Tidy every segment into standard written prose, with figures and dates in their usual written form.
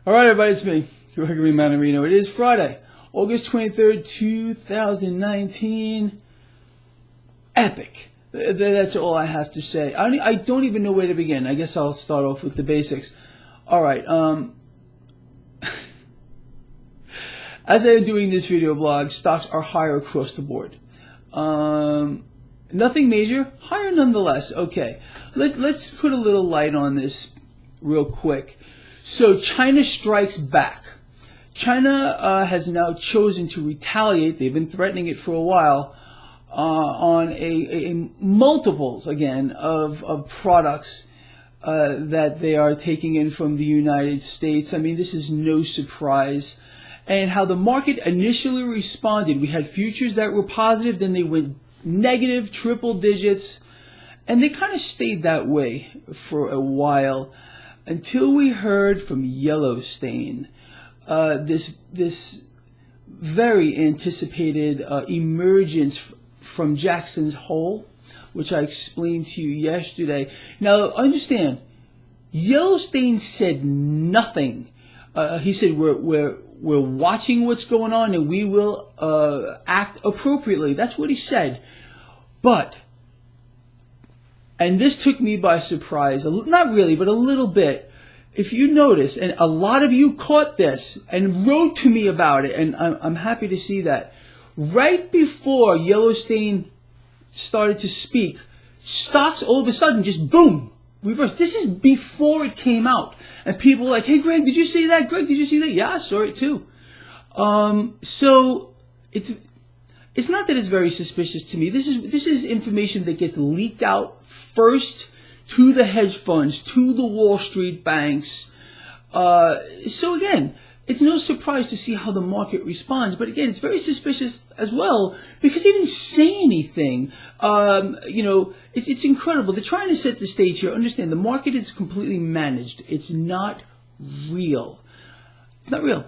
All right, everybody, it's me, Gregory Mannarino. It is Friday, August 23rd, 2019. Epic. That's all I have to say. I don't even know where to begin. I guess I'll start off with the basics. All right. As I am doing this video blog, stocks are higher across the board. Nothing major, higher nonetheless. Okay, let's put a little light on this real quick. So China strikes back. China has now chosen to retaliate. They've been threatening it for a while on a multiples again of products that they are taking in from the United States. I mean, this is no surprise. And how the market initially responded, we had futures that were positive, then they went negative, triple digits, and they kind of stayed that way for a while until we heard from Yellowstain, this very anticipated emergence from Jackson's Hole, which I explained to you yesterday. Now, understand, Yellowstain said nothing. He said we're watching what's going on and we will act appropriately. That's what he said. But, and this took me by surprise, not really, but a little bit. If you notice, and a lot of you caught this and wrote to me about it, and I'm happy to see that, right before Yellowstain started to speak, stocks all of a sudden just boom, reversed. This is before it came out. And people were like, hey, Greg, did you see that? Greg, did you see that? Yeah, I saw it too. So it's not that it's very suspicious to me. This is information that gets leaked out first to the hedge funds, to the Wall Street banks. So again, it's no surprise to see how the market responds. But again, it's very suspicious as well because he didn't say anything. It's incredible. They're trying to set the stage here. Understand, the market is completely managed. It's not real. It's not real.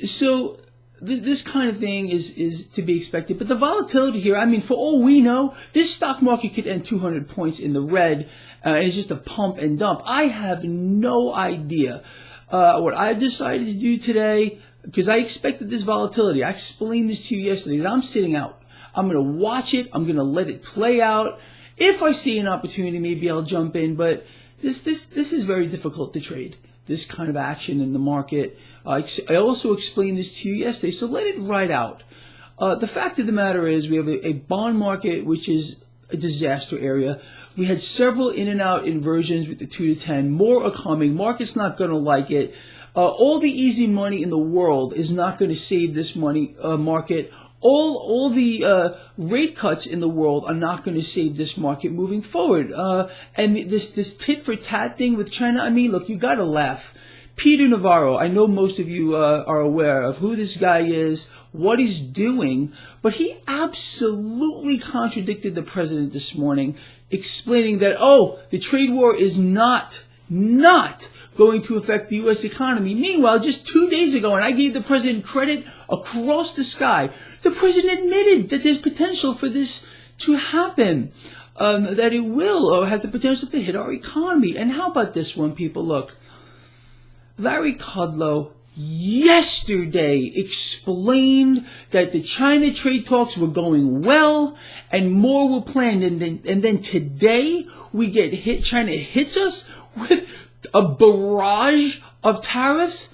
So this kind of thing is to be expected. But the volatility here, I mean, for all we know, this stock market could end 200 points in the red. And it's just a pump and dump. I have no idea what I've decided to do today, because I expected this volatility. I explained this to you yesterday, that I'm sitting out. I'm going to watch it. I'm going to let it play out. If I see an opportunity, maybe I'll jump in. But this is very difficult to trade, this kind of action in the market. I also explained this to you yesterday, so let it ride out. The fact of the matter is we have a bond market which is a disaster area. We had several in and out inversions with the 2 to 10. More are coming. Market's not going to like it. All the easy money in the world is not going to save this market. All the rate cuts in the world are not going to save this market moving forward. And this tit for tat thing with China, I mean, look, you got to laugh. Peter Navarro, I know most of you are aware of who this guy is, what he's doing, but he absolutely contradicted the president this morning, explaining that, the trade war is not going to affect the U.S. economy. Meanwhile, just 2 days ago, and I gave the president credit across the sky, the president admitted that there's potential for this to happen, that it will or has the potential to hit our economy. And how about this one, people? Look, Larry Kudlow yesterday explained that the China trade talks were going well and more were planned, and then today we get hit. China hits us with a barrage of tariffs.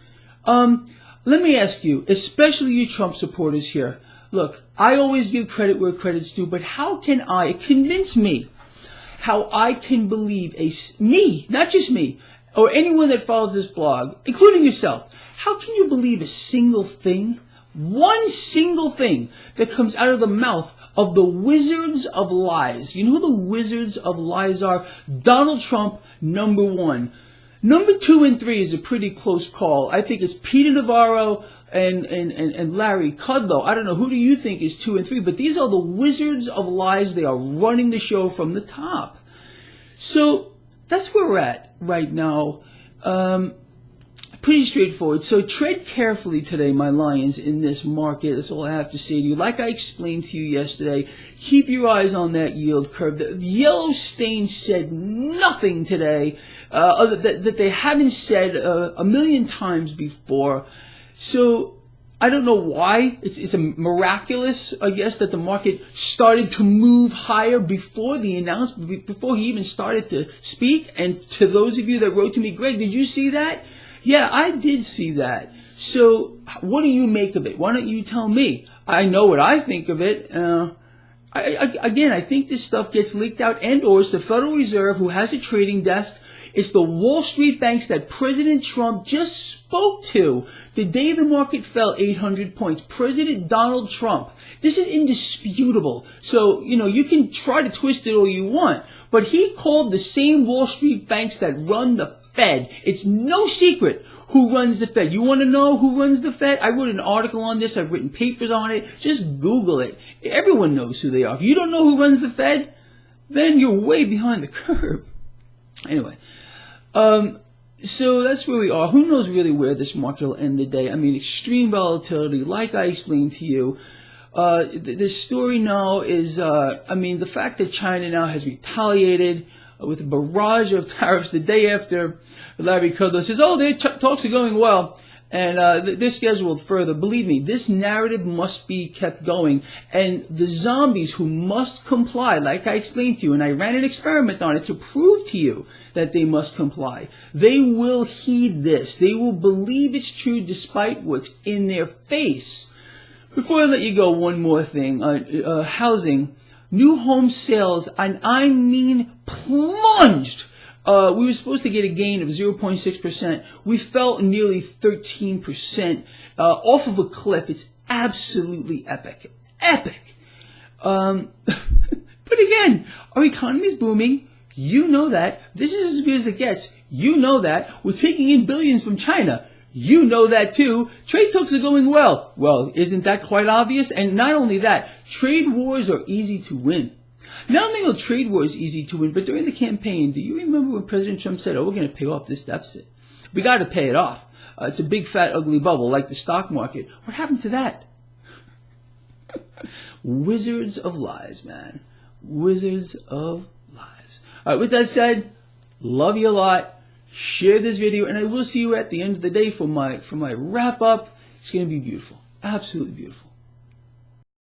Let me ask you, especially you Trump supporters here, look, I always give credit where credit's due, but how can I convince me how I can believe me, not just me, or anyone that follows this blog, including yourself, how can you believe a single thing, one single thing that comes out of the mouth of the wizards of lies? You know who the wizards of lies are? Donald Trump, number one. Number 2 and 3 is a pretty close call. I think it's Peter Navarro and Larry Kudlow. I don't know, who do you think is 2 and 3? But these are the wizards of lies. They are running the show from the top. So that's where we're at right now. Pretty straightforward. So tread carefully today, my lions, in this market. That's all I have to say to you. Like I explained to you yesterday, keep your eyes on that yield curve. The Yellowstain said nothing today. that they haven't said a million times before. So I don't know why. It's a miraculous, I guess, that the market started to move higher before the announcement, before he even started to speak. And to those of you that wrote to me, Greg, did you see that? Yeah, I did see that. So what do you make of it? Why don't you tell me? I know what I think of it. I think this stuff gets leaked out, and or it's the Federal Reserve who has a trading desk. It's the Wall Street banks that President Trump just spoke to the day the market fell 800 points. President Donald Trump. This is indisputable. So, you can try to twist it all you want, but he called the same Wall Street banks that run the Fed. It's no secret who runs the Fed. You want to know who runs the Fed? I wrote an article on this. I've written papers on it. Just Google it. Everyone knows who they are. If you don't know who runs the Fed, then you're way behind the curve. Anyway, so that's where we are. Who knows really where this market will end the day? I mean, extreme volatility, like I explained to you. The story now is, the fact that China now has retaliated with a barrage of tariffs the day after Larry Kudlow says, their talks are going well, and they're scheduled further. Believe me, this narrative must be kept going, and the zombies who must comply, like I explained to you, and I ran an experiment on it to prove to you that they must comply, they will heed this. They will believe it's true despite what's in their face. Before I let you go, one more thing. Housing. New home sales, and I mean plunged. We were supposed to get a gain of 0.6%. We fell nearly 13% off of a cliff. It's absolutely epic. Epic. But again, our economy is booming. You know that. This is as good as it gets. You know that. We're taking in billions from China. You know that too. Trade talks are going well. Well, isn't that quite obvious? And not only that, trade wars are easy to win. Not only are trade wars easy to win, but during the campaign, do you remember when President Trump said, we're going to pay off this deficit? We got to pay it off. It's a big, fat, ugly bubble like the stock market. What happened to that? Wizards of lies, man. Wizards of lies. All right, with that said, love you a lot. Share this video, and I will see you at the end of the day for my wrap up. It's going to be beautiful. Absolutely beautiful.